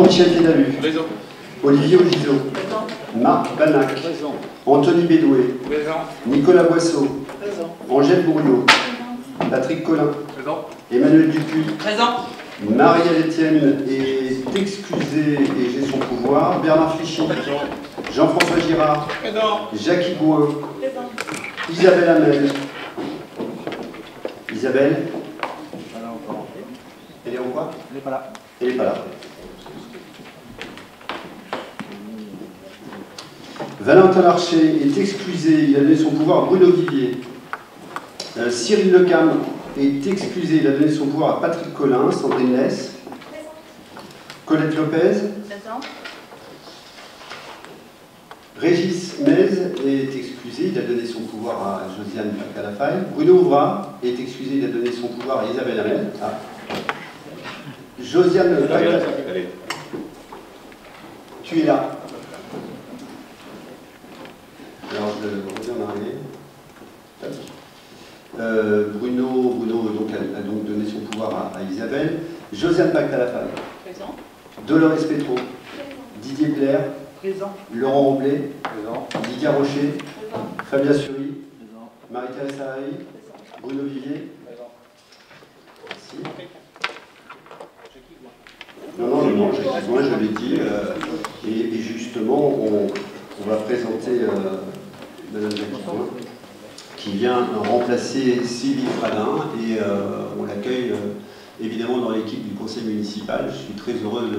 Jean-Michel Fédalu. Présent. Olivier Ogiso. Présent. Marc Banac. Présent. Anthony Bédoué. Présent. Nicolas Boisseau. Présent. Angèle Bourriot. Patrick Collin. Présent. Emmanuel Dupuis. Présent. Marie-Ève Etienne est excusée et j'ai son pouvoir. Bernard Fichy. Jean-François Girard. Présent. Jackie Gouin. Présent. Isabelle Hamel. Isabelle. Elle est en quoi? Elle n'est pas là. Elle n'est pas là. Valentin Larcher est excusé, il a donné son pouvoir à Bruno Vivier. Cyril Lecam est excusé, il a donné son pouvoir à Patrick Collin. Sandrine Lès. Colette Lopez. Présent. Régis Mez est excusé, il a donné son pouvoir à Josiane Calafay. Bruno Ouvra est excusé, il a donné son pouvoir à Isabelle Hamel. Ah. Josiane Allez. tu es là. Alors je reviens en arrière. Bruno donc, a donc donné son pouvoir à Isabelle. Josiane Calafay. Présent. Dolores Petro. Didier Blair. Présent. Laurent Roblé. Présent. Lydia Rocher. Présent. Fabien Suri. Présent. Marie-Thérèse Sarari. Présent. Bruno Vivier. Présent. Merci. Non, moi je l'ai dit. Et justement, on va présenter Madame Jackie Gouin, qui vient remplacer Sylvie Fradin, et on l'accueille évidemment dans l'équipe du conseil municipal. Je suis très heureux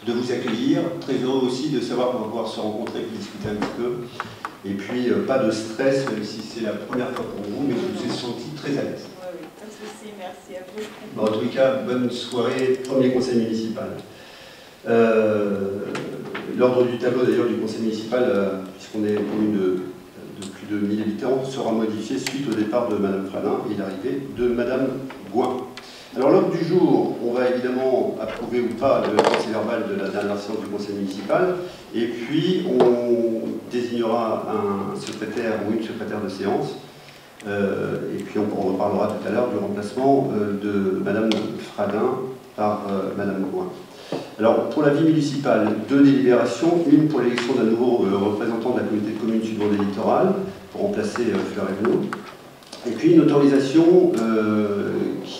de vous accueillir, très heureux aussi de savoir qu'on va pouvoir se rencontrer et discuter un petit peu. Et puis, pas de stress, même si c'est la première fois pour vous, mais je vous ai senti très à l'aise. Oui, pas de souci, merci à vous. Bon, en tous les cas, bonne soirée, premier conseil municipal. L'ordre du tableau d'ailleurs du conseil municipal, puisqu'on est une commune de plus de 1000 habitants, sera modifié suite au départ de Madame Fradin et l'arrivée de Madame Gouin. Alors l'ordre du jour, on va évidemment approuver ou pas le procès verbal de la dernière séance du conseil municipal, et puis on désignera un secrétaire ou une secrétaire de séance, et puis on reparlera tout à l'heure du remplacement de Madame Fradin par Madame Gouin. Alors, pour la vie municipale, 2 délibérations, une pour l'élection d'un nouveau représentant de la communauté de communes Sud-Vendée Littoral, pour remplacer Fleur Evenot, et puis une autorisation que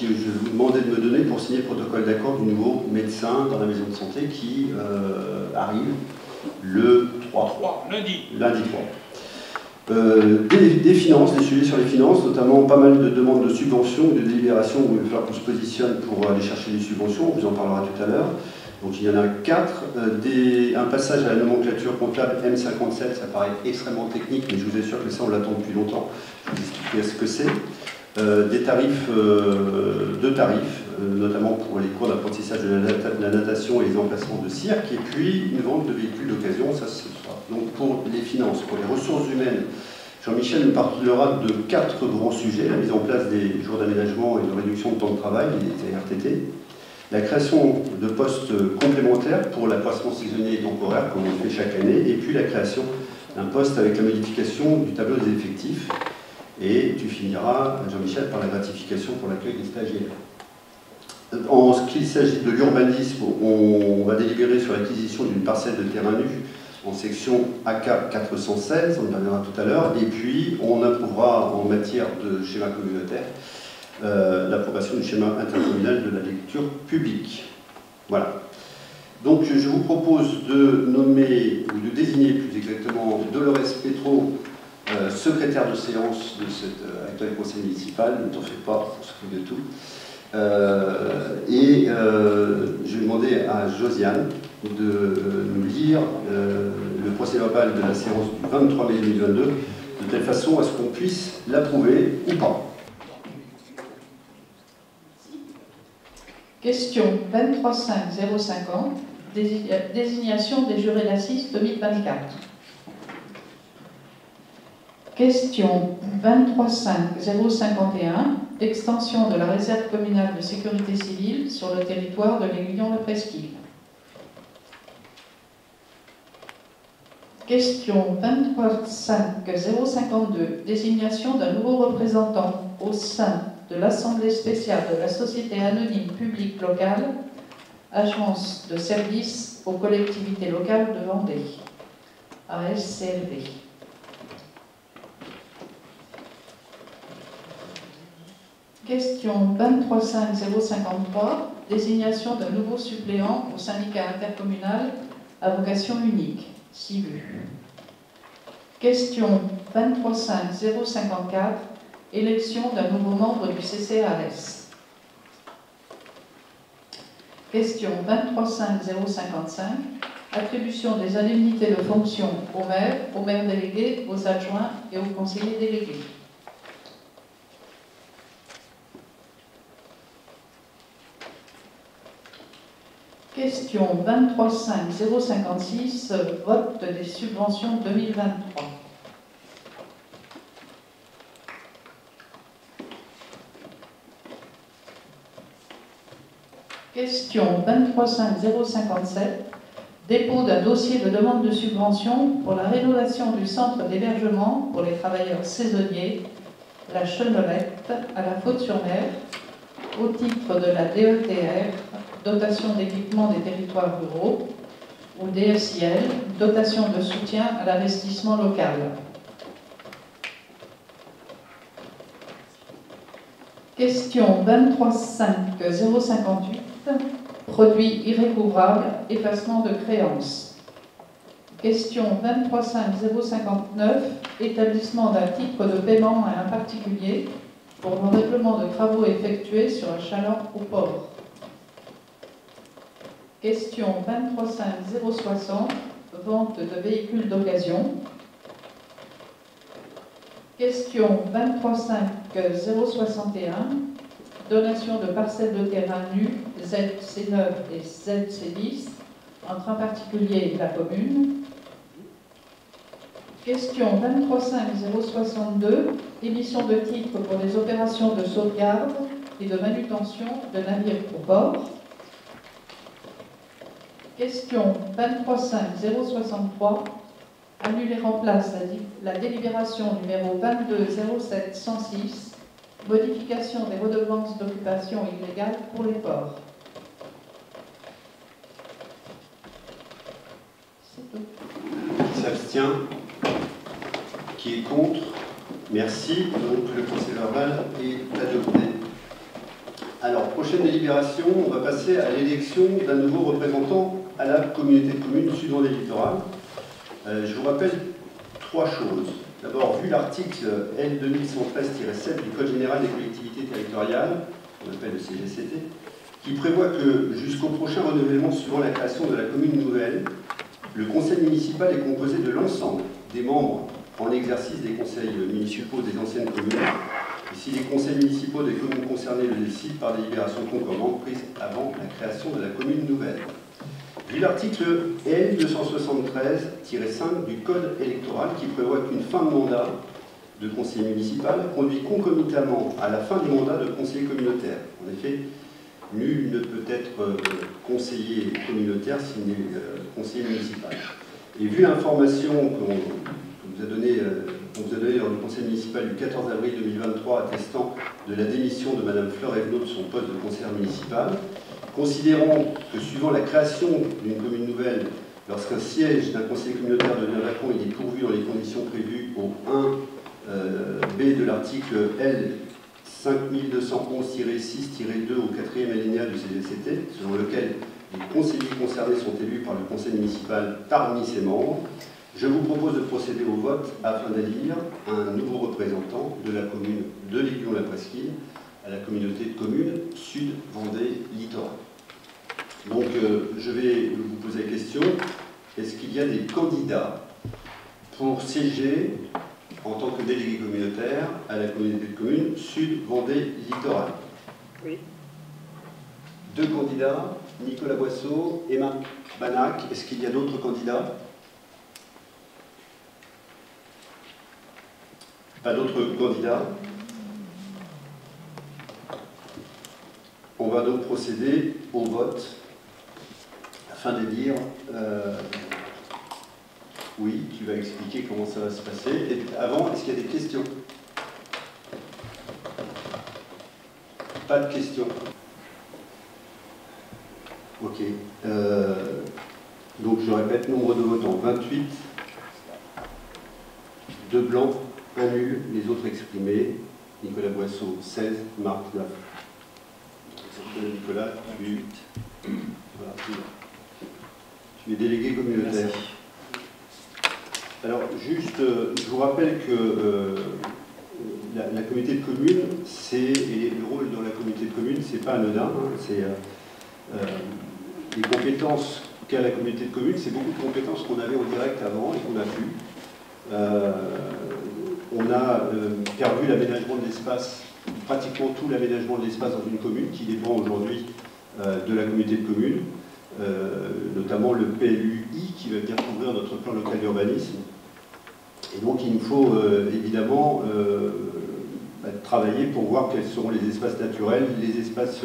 je vous demandais de me donner pour signer le protocole d'accord du nouveau médecin dans la maison de santé qui arrive le 3. Lundi 3. Des finances, des sujets sur les finances, notamment pas mal de demandes de subventions ou de délibérations où il va falloir qu'on se positionne pour aller chercher des subventions, on vous en parlera tout à l'heure. Donc il y en a 4. Un passage à la nomenclature comptable M57, ça paraît extrêmement technique, mais je vous assure que ça on l'attend depuis longtemps. Je vais vous expliquer ce que c'est. Des tarifs, deux tarifs, notamment pour les cours d'apprentissage de la natation et les emplacements de cirque, et puis une vente de véhicules d'occasion, ça ce sera. Donc pour les finances, pour les ressources humaines, Jean-Michel nous parlera de 4 grands sujets: la mise en place des jours d'aménagement et de réduction de temps de travail, les RTT, la création de postes complémentaires pour l'accroissement saisonnier et temporaire, comme on le fait chaque année, et puis la création d'un poste avec la modification du tableau des effectifs. Et tu finiras, Jean-Michel, par la gratification pour l'accueil des stagiaires. En ce qu'il s'agit de l'urbanisme, on va délibérer sur l'acquisition d'une parcelle de terrain nu en section AK 416, on y reviendra tout à l'heure, et puis on approuvera en matière de schéma communautaire l'approbation du schéma intercommunal de la lecture publique. Voilà. Donc je vous propose de nommer, ou de désigner plus exactement, Dolores Petro, secrétaire de séance de cet actuel conseil municipal. Ne t'en fais pas, on s'occupe de tout. Je vais demander à Josiane de nous lire le procès verbal de la séance du 23 mai 2022, de telle façon à ce qu'on puisse l'approuver ou pas. Question 23.5.050, désignation des jurés d'assises 2024. Question 23.5.051, extension de la réserve communale de sécurité civile sur le territoire de l'Aiguillon-la-Presqu'île. Question 23.5.052, désignation d'un nouveau représentant au sein de l'Assemblée spéciale de la Société anonyme publique locale Agence de services aux collectivités locales de Vendée, ASCLV. Question 235053, désignation d'un nouveau suppléant au syndicat intercommunal à vocation unique, SIVU. Question 235054, élection d'un nouveau membre du CCAS. Question 235055, attribution des indemnités de fonction aux maires délégués, aux adjoints et aux conseillers délégués. Question 235056, vote des subventions 2023. Question 235057, dépôt d'un dossier de demande de subvention pour la rénovation du centre d'hébergement pour les travailleurs saisonniers, la Chenolette, à la Faute-sur-Mer, au titre de la DETR, dotation d'équipement des territoires ruraux, ou DSIL, dotation de soutien à l'investissement local. Question 235058, produits irrécouvrables, effacement de créances. Question 235059, établissement d'un titre de paiement à un particulier pour le règlement de travaux effectués sur un chaland au port. Question 235060, vente de véhicules d'occasion. Question 235061, donation de parcelles de terrain nues, ZC9 et ZC10, entre un particulier et la commune. Question 235062, émission de titres pour des opérations de sauvegarde et de manutention de navires au port. Question 235063, annuler en place la délibération numéro 220706, modification des redevances d'occupation illégale pour les ports. C'est tout. Qui s'abstient? Qui est contre? Merci. Donc le procès verbal est adopté. Alors, prochaine délibération, on va passer à l'élection d'un nouveau représentant à la communauté de communes Sud-Vendée Littoral. Je vous rappelle trois choses. D'abord, vu l'article L 2113-7 du Code général des collectivités territoriales, qu'on appelle le CGCT, qui prévoit que jusqu'au prochain renouvellement suivant la création de la commune nouvelle, le conseil municipal est composé de l'ensemble des membres en exercice des conseils municipaux des anciennes communes, et si les conseils municipaux des communes concernées le décident par délibération concomitante prise avant la création de la commune nouvelle. Vu l'article L 273-5 du Code électoral qui prévoit qu'une fin de mandat de conseiller municipal conduit concomitamment à la fin du mandat de conseiller communautaire. En effet, nul ne peut être conseiller communautaire s'il n'est conseiller municipal. Et vu l'information qu'on vous a donnée dans le conseil municipal du 14 avril 2023 attestant de la démission de Mme Fleur Evenot de son poste de conseillère municipale, considérons que suivant la création d'une commune nouvelle, lorsqu'un siège d'un conseiller communautaire devient vacant, il est pourvu dans les conditions prévues au 1b de l'article L 5211-6-2 au 4e alinéa du CGCT, selon lequel les conseillers concernés sont élus par le conseil municipal parmi ses membres. Je vous propose de procéder au vote afin d'élire un nouveau représentant de la commune de l'Aiguillon-la-Presqu'île à la communauté de communes Sud-Vendée Littoral. Donc, je vais vous poser la question, est-ce qu'il y a des candidats pour siéger en tant que délégué communautaire à la communauté de communes Sud-Vendée Littoral? Oui. Deux candidats, Nicolas Boisseau et Marc Banac. Est-ce qu'il y a d'autres candidats? Pas d'autres candidats? On va donc procéder au vote afin d'élire. Oui, tu vas expliquer comment ça va se passer. Et avant, est-ce qu'il y a des questions? Pas de questions. Ok. Donc je répète, nombre de votants 28, 2 blancs, 1 nul, les autres exprimés. Nicolas Boisseau 16, Marc 9. Nicolas, tu es délégué communautaire. Alors juste, je vous rappelle que la communauté de communes, et le rôle dans la communauté de communes, c'est pas anodin, hein, c'est les compétences qu'a la communauté de communes, c'est beaucoup de compétences qu'on avait en direct avant et qu'on a plus. On a perdu l'aménagement de l'espace, pratiquement tout l'aménagement de l'espace dans une commune qui dépend aujourd'hui de la communauté de communes, notamment le PLUI qui va venir couvrir notre plan local d'urbanisme. Et donc il nous faut évidemment travailler pour voir quels seront les espaces naturels, les espaces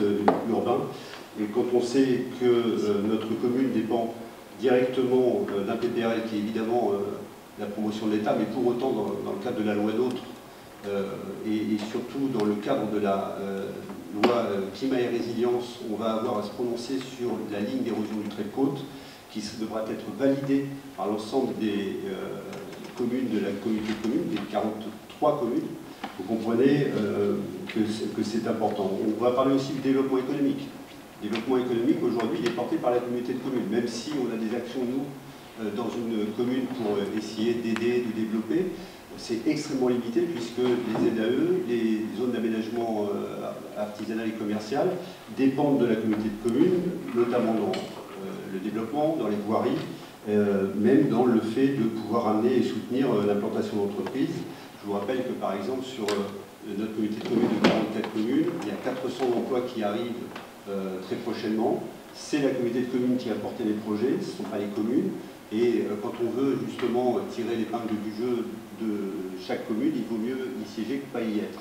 urbains. Et quand on sait que notre commune dépend directement d'un PPRL qui est évidemment la promotion de l'État, mais pour autant dans le cadre de la loi NOTRe et surtout dans le cadre de la loi climat et résilience, on va avoir à se prononcer sur la ligne d'érosion du trait de côte qui devra être validée par l'ensemble des communes de la communauté de communes, des 43 communes. Vous comprenez que c'est important. On va parler aussi du développement économique. Le développement économique, aujourd'hui, il est porté par la communauté de communes, même si on a des actions, nous, dans une commune pour essayer d'aider, de développer, c'est extrêmement limité puisque les ZAE, les zones d'aménagement artisanal et commercial, dépendent de la communauté de communes, notamment dans le développement, dans les voiries, même dans le fait de pouvoir amener et soutenir l'implantation d'entreprises. Je vous rappelle que par exemple sur notre communauté de communes de 44 communes, il y a 400 emplois qui arrivent très prochainement. C'est la communauté de communes qui a porté les projets, ce ne sont pas les communes. Et quand on veut justement tirer l'épingle du jeu de chaque commune, il vaut mieux y siéger que pas y être.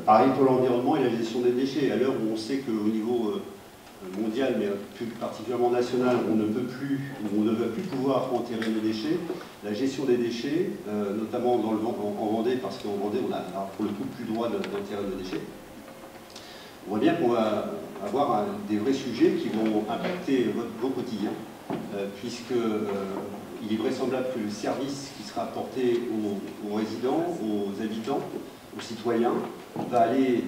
Pareil pour l'environnement et la gestion des déchets. À l'heure où on sait qu'au niveau mondial, mais plus particulièrement national, on ne peut plus, on ne va plus pouvoir enterrer les déchets. La gestion des déchets, notamment en Vendée, parce qu'en Vendée, on a pour le coup plus le droit d'enterrer nos déchets. On voit bien qu'on va avoir des vrais sujets qui vont impacter vos quotidiens, puisqu'il est vraisemblable que le service qui sera apporté aux résidents, aux habitants, aux citoyens, va aller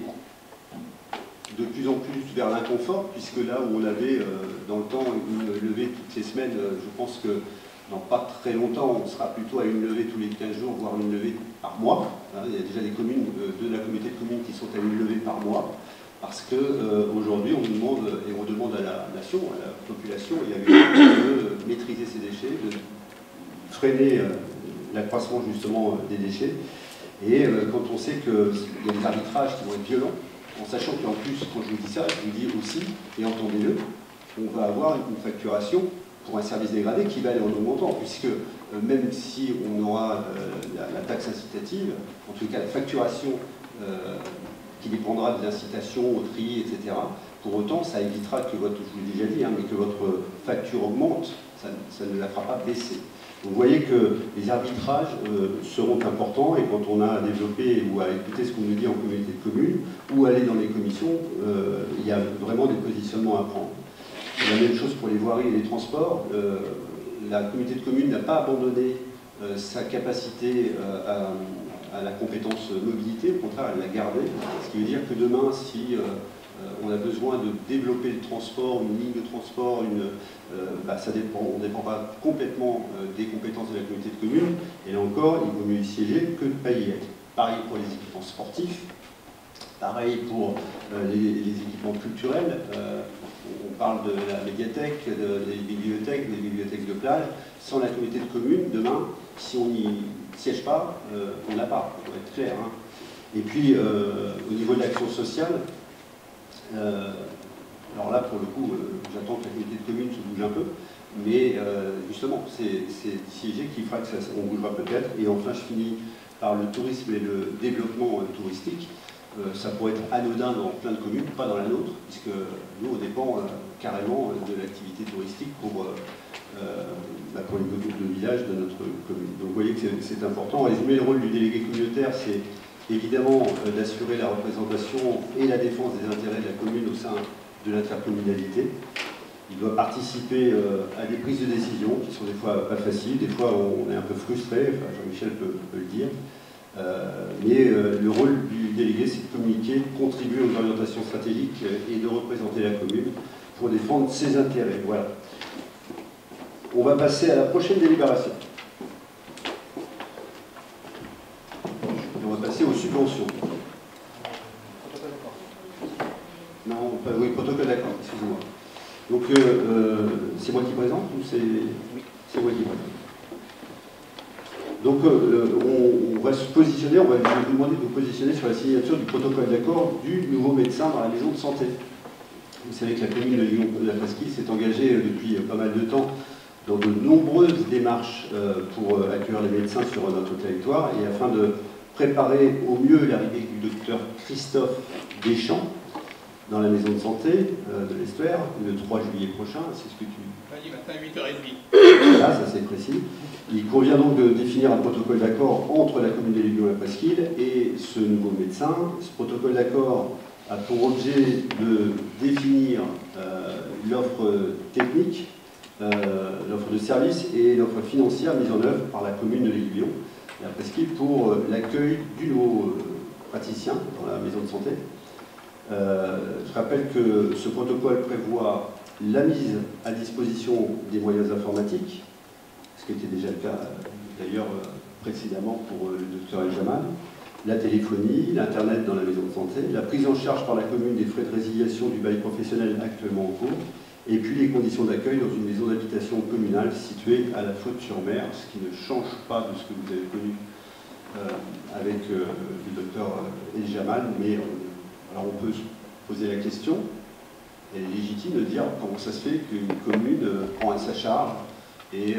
de plus en plus vers l'inconfort, puisque là où on avait dans le temps une levée toutes les semaines, je pense que dans pas très longtemps, on sera plutôt à une levée tous les 15 jours, voire une levée par mois. Il y a déjà des communes de la communauté de communes qui sont à une levée par mois, parce qu'aujourd'hui, on nous demande, et on demande à la nation, à la population, de maîtriser ces déchets, de freiner l'accroissement justement des déchets. Et quand on sait qu'il y a des arbitrages qui vont être violents, en sachant qu'en plus, quand je vous dis ça, je vous dis aussi, et entendez-le, on va avoir une facturation pour un service dégradé qui va aller en augmentant, puisque même si on aura la taxe incitative, en tout cas la facturation qui dépendra de l'incitation au tri, etc., pour autant, ça évitera que votre, je vous l'ai déjà dit, hein, mais que votre facture augmente, ça ne la fera pas baisser. Vous voyez que les arbitrages seront importants et quand on a à développer ou à écouter ce qu'on nous dit en communauté de communes ou aller dans les commissions, il y a vraiment des positionnements à prendre. La même chose pour les voiries et les transports. La communauté de communes n'a pas abandonné sa capacité à la compétence mobilité, au contraire, elle l'a gardée. Ce qui veut dire que demain, si on a besoin de développer le transport, une ligne de transport, on ne dépend pas complètement des compétences de la communauté de communes. Et là encore, il vaut mieux y siéger que de ne pas y être. Pareil pour les équipements sportifs, pareil pour les équipements culturels. On parle de la médiathèque, des bibliothèques de plage. Sans la communauté de communes, demain, si on n'y siège pas, on n'a pas, on doit être clair. Hein. Et puis, au niveau de l'action sociale, alors là, pour le coup, j'attends que la communauté de communes se bouge un peu, mais justement, c'est siéger qui fera qu'on bougera peut-être. Et enfin, je finis par le tourisme et le développement touristique. Ça pourrait être anodin dans plein de communes, pas dans la nôtre, puisque nous, on dépend carrément de l'activité touristique pour les groupes de villages de notre commune. Donc vous voyez que c'est important. En résumé, le rôle du délégué communautaire, c'est évidemment d'assurer la représentation et la défense des intérêts de la commune au sein de l'intercommunalité. Il doit participer à des prises de décision qui sont des fois pas faciles, des fois on est un peu frustré, enfin, Jean-Michel peut le dire. Mais le rôle du délégué, c'est de communiquer, de contribuer aux orientations stratégiques et de représenter la commune pour défendre ses intérêts. Voilà. On va passer à la prochaine délibération. Et on va passer aux subventions. Non, oui, protocole d'accord, excusez-moi. Donc, c'est moi qui présente ou c'est moi qui présente? Donc, on va se positionner, je vais vous demander de vous positionner sur la signature du protocole d'accord du nouveau médecin dans la maison de santé. Vous savez que la commune de la Presqu'île s'est engagée depuis pas mal de temps dans de nombreuses démarches pour accueillir les médecins sur notre territoire et afin de préparer au mieux l'arrivée du docteur Christophe Deschamps dans la maison de santé de l'Estuaire le 3 juillet prochain. C'est ce que tu... Lundi matin, 8h30. Voilà, ça c'est précis. Il convient donc de définir un protocole d'accord entre la commune des Légumes et la Presqu'île et ce nouveau médecin. Ce protocole d'accord a pour objet de définir l'offre technique, l'offre de services et l'offre financière mise en œuvre par la commune de l'Aiguillon et la Presqu'île pour l'accueil du nouveau praticien dans la maison de santé. Je rappelle que ce protocole prévoit la mise à disposition des moyens informatiques, ce qui était déjà le cas d'ailleurs précédemment pour le docteur El Jamal, la téléphonie, l'Internet dans la maison de santé, la prise en charge par la commune des frais de résiliation du bail professionnel actuellement en cours, et puis les conditions d'accueil dans une maison d'habitation communale située à la Faute-sur-Mer, ce qui ne change pas de ce que vous avez connu avec le docteur El Jamal, mais alors on peut se poser la question, elle est légitime de dire comment ça se fait qu'une commune prend à sa charge et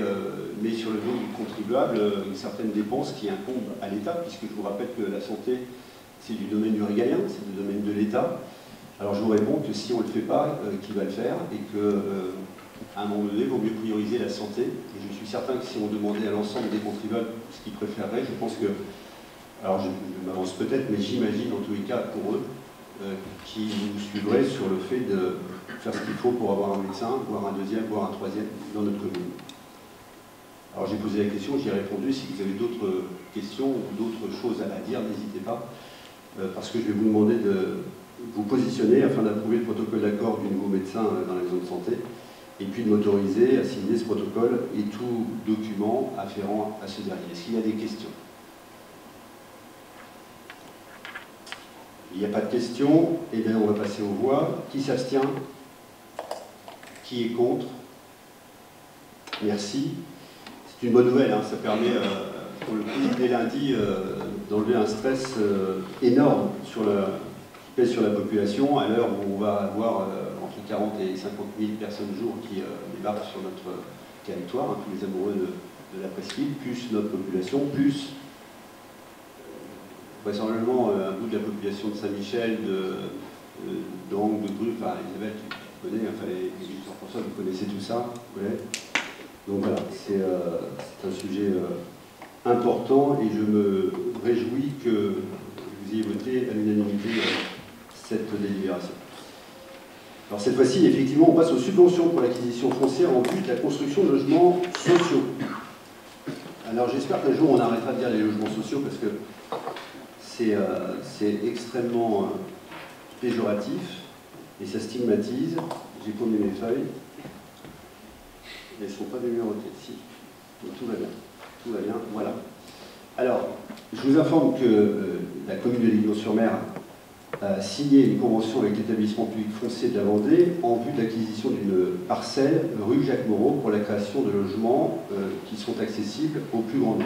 met sur le dos du contribuable une certaine dépense qui incombe à l'État, puisque je vous rappelle que la santé, c'est du domaine du régalien, c'est du domaine de l'État. Alors je vous réponds que si on ne le fait pas, qui va le faire, et qu'à un moment donné, il vaut mieux prioriser la santé. Et je suis certain que si on demandait à l'ensemble des contribuables ce qu'ils préféreraient, je pense que, alors je m'avance peut-être, mais j'imagine en tous les cas pour eux, qui nous suivraient sur le fait de faire ce qu'il faut pour avoir un médecin, voire un deuxième, voire un troisième dans notre commune. Alors j'ai posé la question, j'y ai répondu. Si vous avez d'autres questions ou d'autres choses à dire, n'hésitez pas, parce que je vais vous demander de vous positionner afin d'approuver le protocole d'accord du nouveau médecin dans la maison de santé, et puis de m'autoriser à signer ce protocole et tout document afférent à ce dernier. Est-ce qu'il y a des questions? Il n'y a pas de questions, et bien on va passer aux voix. Qui s'abstient? Qui est contre? Merci. C'est une bonne nouvelle, hein. Ça permet, pour le coup, dès lundi, d'enlever un stress énorme qui pèse sur la population, à l'heure où on va avoir entre 40 et 50 000 personnes jour qui débarquent sur notre territoire, hein, tous les amoureux de la Presqu'île, plus notre population, plus vraisemblablement un bout de la population de Saint-Michel, d'Angle, de Grue, enfin Isabelle, tu connais, enfin les Jean-François, vous connaissez tout ça, ouais. Donc voilà, c'est un sujet important et je me réjouis que vous ayez voté à l'unanimité cette délibération. Alors cette fois-ci, effectivement, on passe aux subventions pour l'acquisition foncière en vue de la construction de logements sociaux. Alors j'espère qu'un jour on arrêtera de dire les logements sociaux parce que c'est extrêmement péjoratif et ça stigmatise. J'ai paumé mes feuilles. Elles ne sont pas numérotées, si. Donc tout va bien. Tout va bien, voilà. Alors, je vous informe que la commune de l'Aiguillon-sur-Mer a signé une convention avec l'établissement public foncier de la Vendée en vue de l'acquisition d'une parcelle rue Jacques Moreau pour la création de logements qui sont accessibles au plus grand nombre.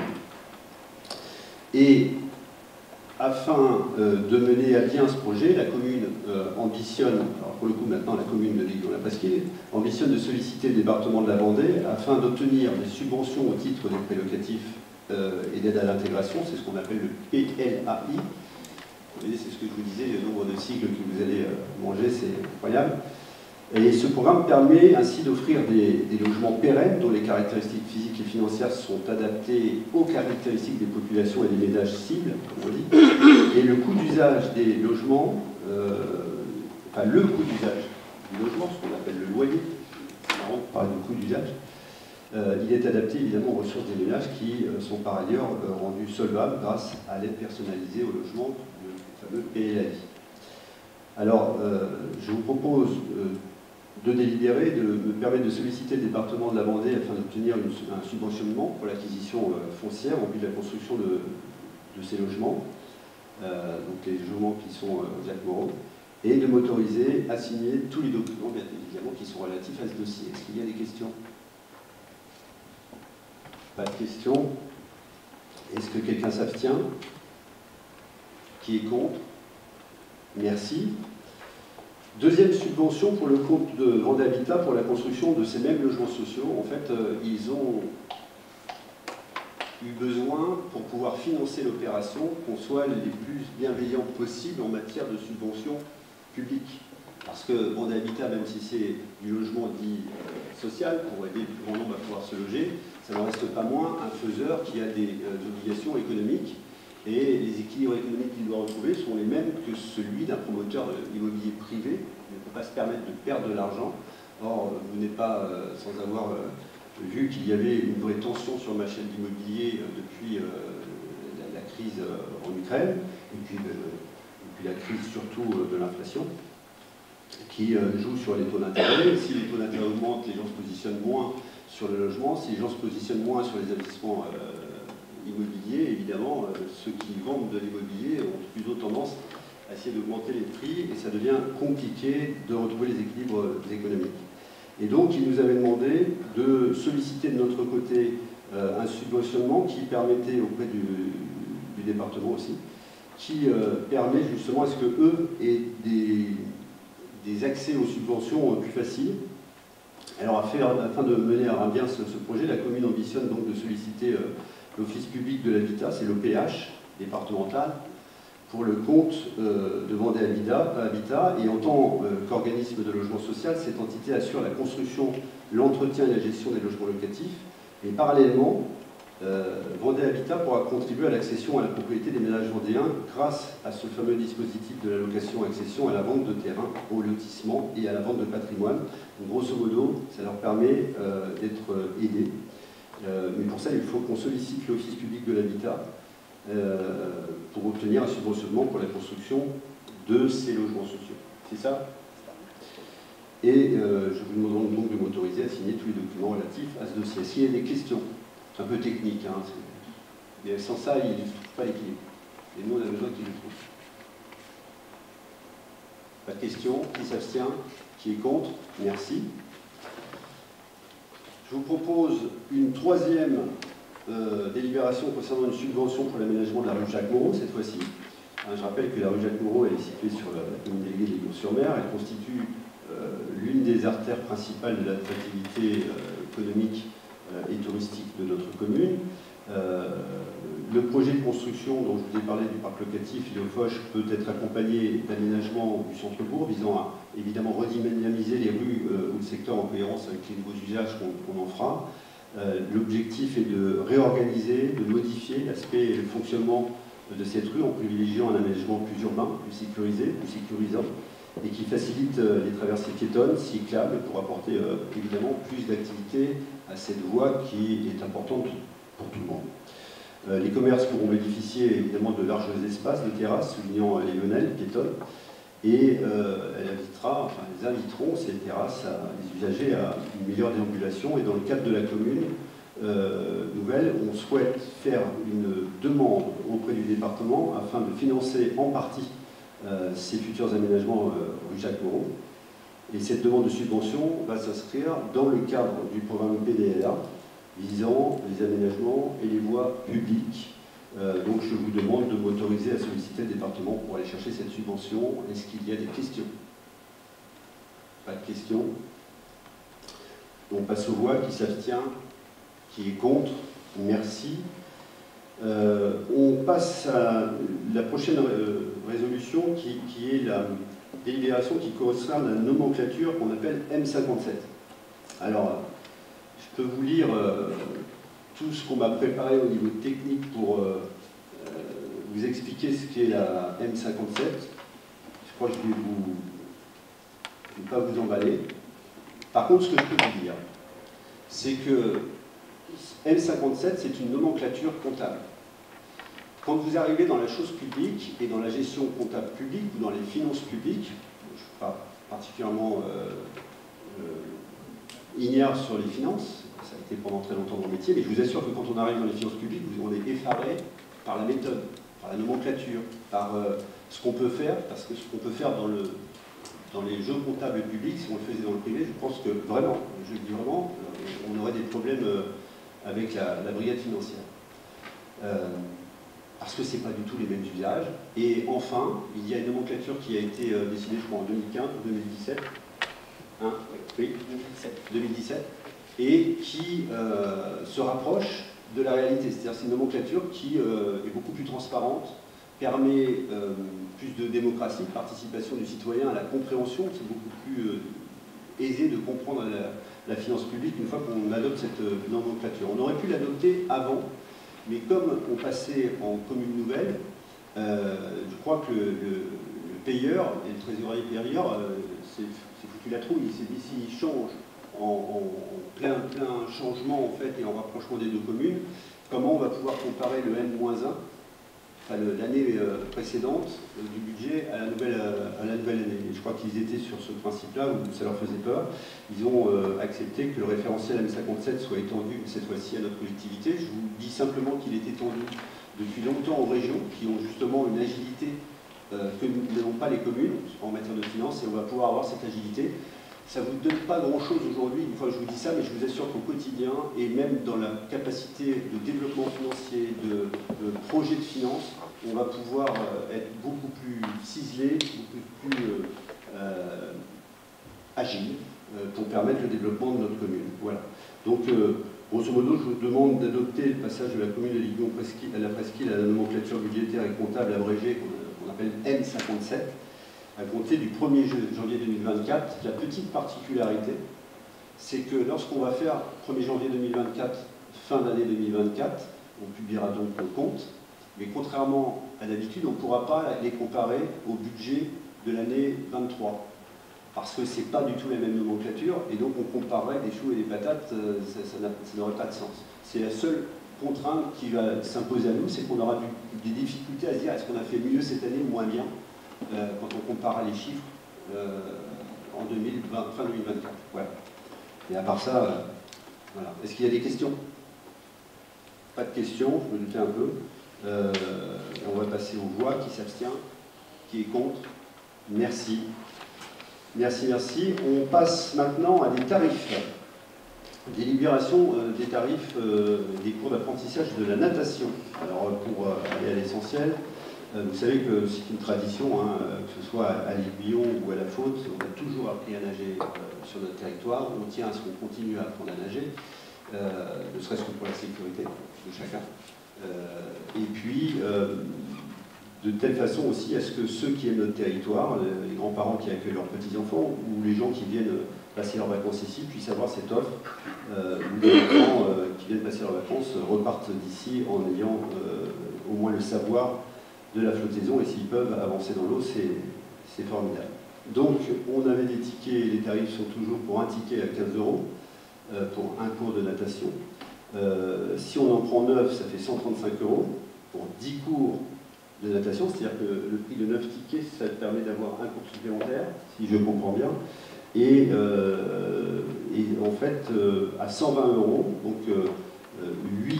Et afin de mener à bien ce projet, la commune ambitionne, alors pour le coup maintenant la commune de l'Aiguillon-la Presqu'île, ambitionne de solliciter le département de la Vendée afin d'obtenir des subventions au titre des prêts locatifs et d'aide à l'intégration, c'est ce qu'on appelle le PLAI. Vous voyez, c'est ce que je vous disais, le nombre de cycles que vous allez manger, c'est incroyable. Et ce programme permet ainsi d'offrir des logements pérennes dont les caractéristiques physiques et financières sont adaptées aux caractéristiques des populations et des ménages cibles, comme on dit. Et le coût d'usage des logements, enfin le coût d'usage du logement, ce qu'on appelle le loyer. C'est marrant de parler de coût d'usage. Il est adapté évidemment aux ressources des ménages qui sont par ailleurs rendus solvables grâce à l'aide personnalisée au logement, le fameux PLAI. Alors, je vous propose de délibérer, de me permettre de solliciter le département de la Vendée afin d'obtenir un subventionnement pour l'acquisition foncière en vue de la construction de ces logements, donc les logements qui sont Jacques Moreau, et de m'autoriser à signer tous les documents, bien évidemment, qui sont relatifs à ce dossier. Est-ce qu'il y a des questions? Pas de questions. Est-ce que quelqu'un s'abstient? Qui est contre? Merci. Deuxième subvention pour le compte de Vendée Habitat pour la construction de ces mêmes logements sociaux. En fait, ils ont eu besoin, pour pouvoir financer l'opération, qu'on soit les plus bienveillants possibles en matière de subventions publiques. Parce que Vendée Habitat, même si c'est du logement dit social, pour aider le plus grand nombre à pouvoir se loger, ça n'en reste pas moins un faiseur qui a des obligations économiques. Et les équilibres économiques qu'il doit retrouver sont les mêmes que celui d'un promoteur immobilier privé. Il ne peut pas se permettre de perdre de l'argent. Or, vous n'êtes pas sans avoir vu qu'il y avait une vraie tension sur le marché de l'immobilier depuis la crise en Ukraine, et puis la crise surtout de l'inflation, qui joue sur les taux d'intérêt. Si les taux d'intérêt augmentent, les gens se positionnent moins sur le logement. Si les gens se positionnent moins sur les investissements immobilier, évidemment, ceux qui vendent de l'immobilier ont plutôt tendance à essayer d'augmenter les prix et ça devient compliqué de retrouver les équilibres économiques. Et donc, il nous avait demandé de solliciter de notre côté un subventionnement qui permettait auprès du département aussi, qui permet justement à ce qu'eux aient des accès aux subventions plus faciles. Alors, afin de mener à bien ce projet, la commune ambitionne donc de solliciter l'Office public de l'habitat, c'est l'OPH départemental, pour le compte de Vendée Habitat. Et en tant qu'organisme de logement social, cette entité assure la construction, l'entretien et la gestion des logements locatifs. Et parallèlement, Vendée Habitat pourra contribuer à l'accession à la propriété des ménages vendéens grâce à ce fameux dispositif de la location-accession à la vente de terrain, au lotissement et à la vente de patrimoine. Donc, grosso modo, ça leur permet d'être aidés. Mais pour ça, il faut qu'on sollicite l'Office public de l'habitat pour obtenir un subventionnement pour la construction de ces logements sociaux. C'est ça? Et je vous demande donc de m'autoriser à signer tous les documents relatifs à ce dossier. S'il y a des questions, c'est un peu technique, hein, mais sans ça, il ne trouve pas l'équilibre. Et nous, on a besoin qu'il le trouve. Pas de questions? Qui s'abstient? Qui est contre? Merci. Je vous propose une troisième délibération concernant une subvention pour l'aménagement de la rue Jacques Moreau, cette fois-ci. Je rappelle que la rue Jacques Moreau elle est située sur la commune déléguée des Gours-sur-Mer. Elle constitue l'une des artères principales de l'attractivité économique et touristique de notre commune. Le projet de construction dont je vous ai parlé du parc locatif Léofoch peut être accompagné d'aménagement du centre-bourg visant à évidemment redynamiser les rues ou le secteur en cohérence avec les nouveaux usages qu'on en fera. L'objectif est de réorganiser, de modifier l'aspect et le fonctionnement de cette rue en privilégiant un aménagement plus urbain, plus sécurisé, plus sécurisant et qui facilite les traversées piétonnes, cyclables pour apporter évidemment plus d'activité à cette voie qui est importante pour tout le monde. Les commerces pourront bénéficier évidemment de larges espaces de terrasses soulignant les venelles piétonnes et elles inviteront ces terrasses à les usagers à une meilleure déambulation. Et dans le cadre de la commune nouvelle, on souhaite faire une demande auprès du département afin de financer en partie ces futurs aménagements rue Jacques Moreau. Et cette demande de subvention va s'inscrire dans le cadre du programme PDLA visant les aménagements et les voies publiques. Donc je vous demande de m'autoriser à solliciter le département pour aller chercher cette subvention. Est-ce qu'il y a des questions? Pas de questions. On passe aux voix. Qui s'abstient? Qui est contre? Merci. On passe à la prochaine résolution qui est la délibération qui concerne la nomenclature qu'on appelle M57. Alors, je peux vous lire tout ce qu'on m'a préparé au niveau technique pour vous expliquer ce qu'est la M57. Je crois que je vais je ne vais pas vous emballer. Par contre, ce que je peux vous dire, c'est que M57, c'est une nomenclature comptable. Quand vous arrivez dans la chose publique et dans la gestion comptable publique ou dans les finances publiques, je ne suis pas particulièrement ignare sur les finances, ça a été pendant très longtemps mon métier, mais je vous assure que quand on arrive dans les finances publiques, on est effaré par la méthode, par la nomenclature, par ce qu'on peut faire, parce que ce qu'on peut faire dans les jeux comptables publics, si on le faisait dans le privé, je pense que vraiment, je le dis vraiment, on aurait des problèmes avec la brigade financière. Parce que ce n'est pas du tout les mêmes usages. Et enfin, il y a une nomenclature qui a été décidée, je crois, en 2015 ou 2017. Hein, oui, 2017. Et qui se rapproche de la réalité. C'est-à-dire c'est une nomenclature qui est beaucoup plus transparente, permet plus de démocratie, de participation du citoyen à la compréhension. C'est beaucoup plus aisé de comprendre la finance publique une fois qu'on adopte cette nomenclature. On aurait pu l'adopter avant, mais comme on passait en commune nouvelle, je crois que le payeur et le trésorier payeur, c'est foutu la trouille. Il s'est dit s'il change en plein changement en fait et en rapprochement des deux communes, comment on va pouvoir comparer le N-1, enfin l'année précédente du budget à la nouvelle année. Et je crois qu'ils étaient sur ce principe-là, où ça leur faisait peur. Ils ont accepté que le référentiel M57 soit étendu cette fois-ci à notre collectivité. Je vous dis simplement qu'il est étendu depuis longtemps aux régions, qui ont justement une agilité que n'ont pas les communes en matière de finances, et on va pouvoir avoir cette agilité. Ça ne vous donne pas grand-chose aujourd'hui, une fois que je vous dis ça, mais je vous assure qu'au quotidien, et même dans la capacité de développement financier, de projet de finances, on va pouvoir être beaucoup plus ciselé, beaucoup plus agile, pour permettre le développement de notre commune. Voilà. Donc, grosso modo, je vous demande d'adopter le passage de la commune de Liguillon à la presqu'île à la nomenclature budgétaire et comptable abrégée, qu'on appelle M57, à compter du 1er janvier 2024. La petite particularité, c'est que lorsqu'on va faire 1er janvier 2024, fin d'année 2024, on publiera donc nos comptes, mais contrairement à d'habitude, on ne pourra pas les comparer au budget de l'année 23, parce que ce n'est pas du tout la même nomenclature, et donc on comparerait des choux et des patates, ça n'aurait pas de sens. C'est la seule contrainte qui va s'imposer à nous, c'est qu'on aura des difficultés à se dire est-ce qu'on a fait mieux cette année ou moins bien, quand on comparera les chiffres en fin 2024. Voilà. Et à part ça, voilà. Est-ce qu'il y a des questions? Pas de questions, je me doutais un peu. On va passer aux voix. Qui s'abstient? Qui est contre? Merci. Merci, merci. On passe maintenant à des tarifs. Délibération des tarifs des cours d'apprentissage de la natation. Alors, pour aller à l'essentiel, vous savez que c'est une tradition, hein, que ce soit à l'Aiguillon ou à la Faute, on a toujours appris à nager sur notre territoire. On tient à ce qu'on continue à apprendre à nager, ne serait-ce que pour la sécurité de chacun. Et puis, de telle façon aussi à ce que ceux qui aiment notre territoire, les grands-parents qui accueillent leurs petits-enfants, ou les gens qui viennent passer leurs vacances ici, puissent avoir cette offre, où les enfants qui viennent passer leurs vacances repartent d'ici en ayant au moins le savoir de la flottaison, et s'ils peuvent avancer dans l'eau, c'est formidable. Donc, on avait des tickets, les tarifs sont toujours pour un ticket à 15 € pour un cours de natation. Si on en prend 9, ça fait 135 € pour 10 cours de natation, c'est-à-dire que le prix de 9 tickets, ça permet d'avoir un cours supplémentaire, si je comprends bien, et en fait, à 120 €, donc 8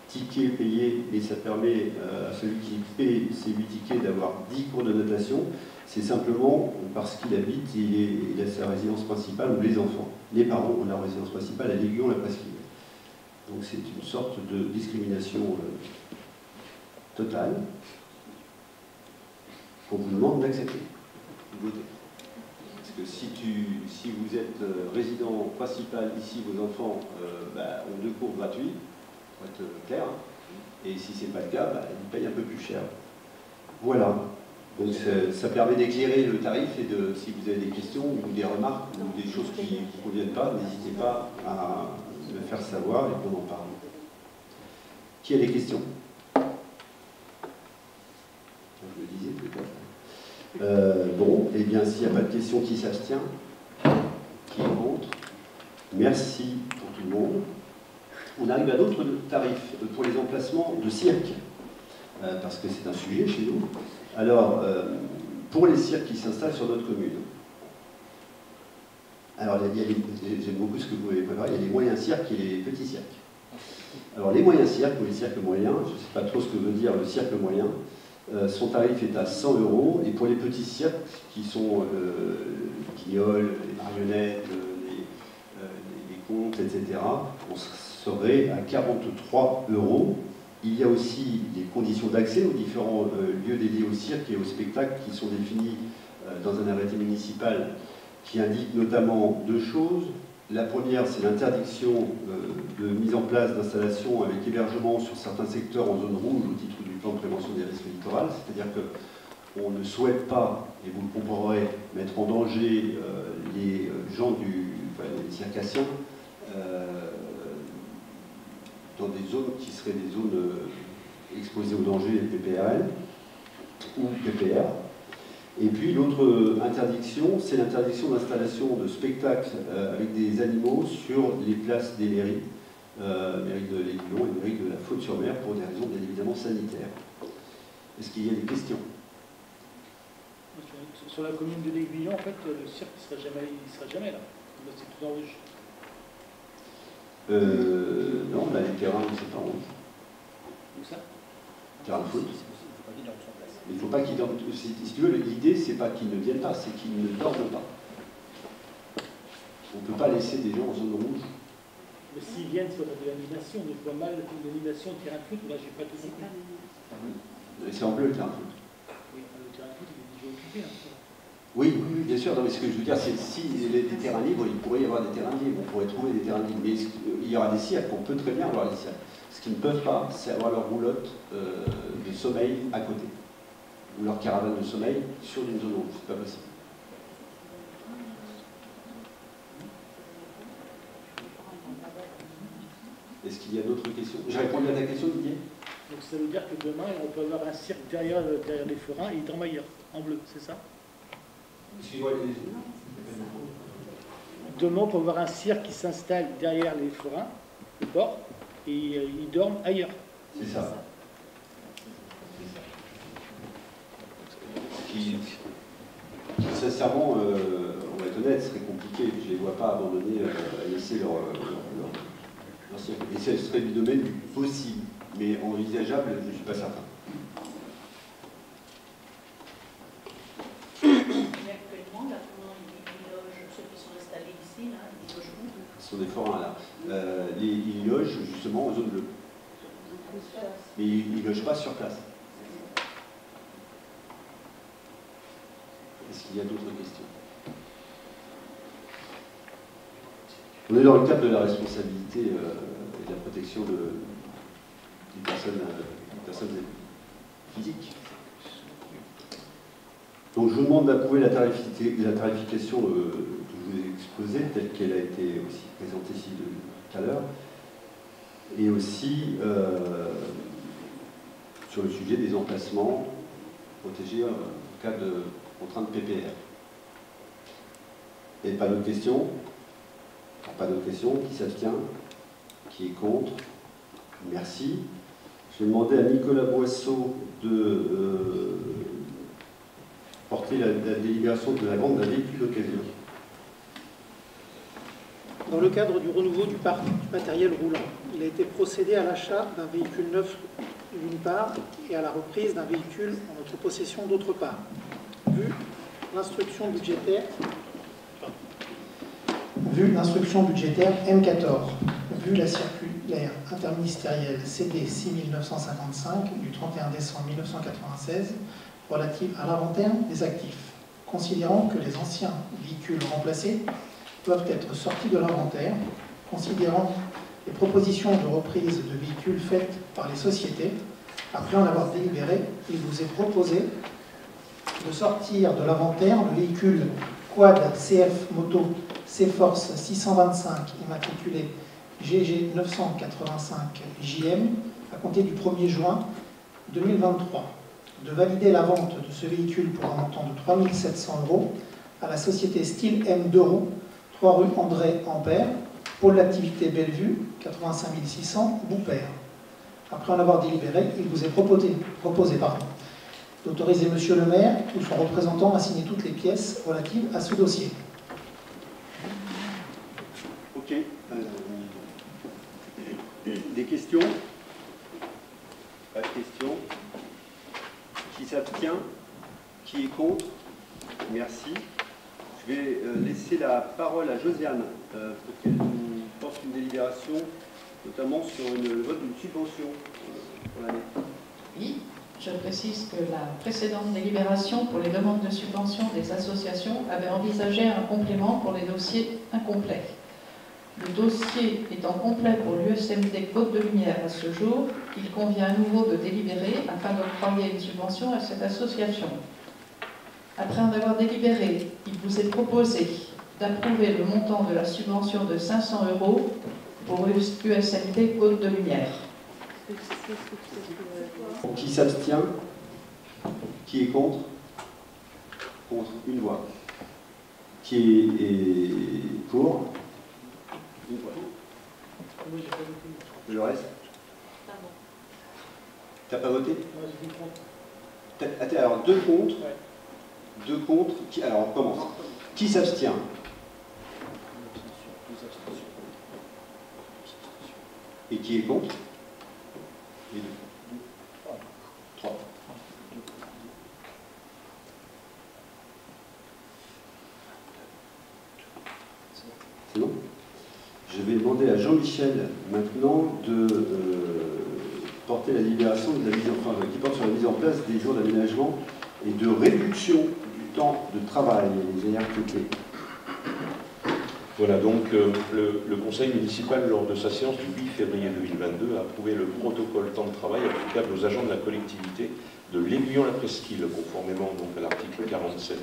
tickets payés, et ça permet à celui qui paie ces 8 tickets d'avoir 10 cours de natation. C'est simplement parce qu'il habite, il a sa résidence principale, ou les enfants. Les parents ont leur résidence principale à l'Aiguillon, la presqu'île. Donc c'est une sorte de discrimination totale qu'on vous demande d'accepter, de voter. Parce que si vous êtes résident principal ici, vos enfants ont 2 cours gratuits, pour être clair, hein. Et si ce n'est pas le cas, ils payent un peu plus cher. Voilà. Donc ça permet d'éclairer le tarif, et si vous avez des questions ou des remarques ou des choses qui ne vous conviennent pas, n'hésitez pas à me faire savoir et qu'on en parle. Qui a des questions? Je le disais peut-être. Bon, eh bien, s'il n'y a pas de questions, qui s'abstient? Qui est contre? Merci pour tout le monde. On arrive à d'autres tarifs pour les emplacements de cirque, parce que c'est un sujet chez nous. Alors, pour les cirques qui s'installent sur notre commune, alors j'aime beaucoup ce que vous avez préparé, il y a les moyens cirques et les petits cirques. Alors les moyens cirques ou les cirques moyens, je ne sais pas trop ce que veut dire le cirque moyen, son tarif est à 100 €, et pour les petits cirques qui sont les guignols, les marionnettes, les contes, etc., on serait à 43 €. Il y a aussi des conditions d'accès aux différents lieux dédiés au cirque et au spectacle qui sont définis dans un arrêté municipal qui indique notamment deux choses. La première, c'est l'interdiction de mise en place d'installations avec hébergement sur certains secteurs en zone rouge au titre du plan de prévention des risques littoraux, c'est-à-dire qu'on ne souhaite pas, et vous le comprendrez, mettre en danger les gens les circassiens dans des zones qui seraient des zones exposées au danger PPRL ou PPR. Et puis l'autre interdiction, c'est l'interdiction d'installation de spectacles avec des animaux sur les places des mairies, mairie de l'Aiguillon et mairie de la Faute-sur-Mer, pour des raisons bien évidemment sanitaires. Est-ce qu'il y a des questions? Sur la commune de l'Aiguillon, en fait, le cirque ne sera jamais là. C'est tout en rouge. Non, là, les terrains, c'est pas rouge. Où ça? Terrain de foot. Il ne faut pas qu'ils dorment. Si tu veux, l'idée, c'est pas qu'ils ne viennent pas, c'est qu'ils ne dorment pas. On ne peut pas laisser des gens en zone rouge. Mais s'ils viennent sur de l'animation, je vois mal l'animation de terrain de foot, là, j'ai pas tout compris. C'est en bleu le terrain de foot. Oui, le terrain de foot, il est déjà occupé. Hein. Oui, bien sûr. Non, mais ce que je veux dire, c'est que si les terrains libres, il pourrait y avoir des terrains libres, on pourrait trouver des terrains libres. Mais il y aura des cirques, on peut très bien avoir des cirques. Ce qu'ils ne peuvent pas, c'est avoir leur roulotte de sommeil à côté. Ou leur caravane de sommeil sur une zone rouge. C'est pas possible. Est-ce qu'il y a d'autres questions? J'ai répondu à ta question, Didier. Donc ça veut dire que demain, on peut avoir un cirque derrière les forains et il dorme ailleurs, en bleu, c'est ça? Excuse-moi, demain, on peut avoir un cirque qui s'installe derrière les forains, le port, et ils dorment ailleurs. C'est ça. Qui, sincèrement, on va être honnête, ce serait compliqué. Je ne les vois pas abandonner, laisser leur cirque. Et ce serait du domaine du possible, mais envisageable, je ne suis pas certain. Actuellement, là, ils logent ceux qui sont installés ici, là, ils logent où? Ce sont des forains là. Ils logent justement en zone bleue. Mais ils ne logent pas sur place. Est-ce qu'il y a d'autres questions? On est dans le cadre de la responsabilité et de la protection des personnes physiques. Donc je vous demande d'approuver la tarification que je vous ai exposée, telle qu'elle a été aussi présentée ici tout à l'heure, et aussi sur le sujet des emplacements protégés en cas de contrainte PPR. Et pas d'autres questions? Pas d'autres questions? Qui s'abstient? Qui est contre? Merci. Je vais demander à Nicolas Boisseau de porter la délibération de la vente d'un véhicule d'occasion. Dans le cadre du renouveau du parc du matériel roulant, il a été procédé à l'achat d'un véhicule neuf d'une part et à la reprise d'un véhicule en notre possession d'autre part. Vu l'instruction budgétaire M14, vu la circulaire interministérielle CD 6955 du 31 décembre 1996 relative à l'inventaire des actifs, considérant que les anciens véhicules remplacés doivent être sortis de l'inventaire, considérant les propositions de reprise de véhicules faites par les sociétés, après en avoir délibéré, il vous est proposé de sortir de l'inventaire le véhicule Quad CF Moto C-Force 625 immatriculé GG 985 JM à compter du 1er juin 2023. de valider la vente de ce véhicule pour un montant de 3 700 € à la société Style M d'Euro, 3 rue André Ampère, pôle d'activité Bellevue, 85 600, Boupère. Après en avoir délibéré, il vous est proposé d'autoriser Monsieur le maire ou son représentant à signer toutes les pièces relatives à ce dossier. Ok. Des questions? Pas de questions. Qui s'abstient? Qui est contre? Merci. Je vais laisser la parole à Josiane pour qu'elle nous porte une délibération, notamment sur le vote d'une subvention pour l'année. Oui, je précise que la précédente délibération pour les demandes de subvention des associations avait envisagé un complément pour les dossiers incomplets. Le dossier étant complet pour l'USMD Côte-de-Lumière à ce jour, il convient à nouveau de délibérer afin d'octroyer une subvention à cette association. Après en avoir délibéré, il vous est proposé d'approuver le montant de la subvention de 500 € pour USMD Côte-de-Lumière. Qui s'abstient? Qui est contre? Contre, une voix. Qui est pour? Une voix. Le reste? T'as pas voté? Alors, deux contre. Deux contre. Alors, on commence. Qui s'abstient? Et qui est contre? Les deux. Trois. C'est bon? Je vais demander à Jean-Michel maintenant de porter la libération de la mise en, qui porte sur la mise en place des jours d'aménagement et de réduction du temps de travail, les IRTT. Voilà, donc le Conseil municipal, lors de sa séance du 8 février 2022, a approuvé le protocole temps de travail applicable aux agents de la collectivité de l'Aiguillon-la-Presqu'île, conformément donc à l'article 47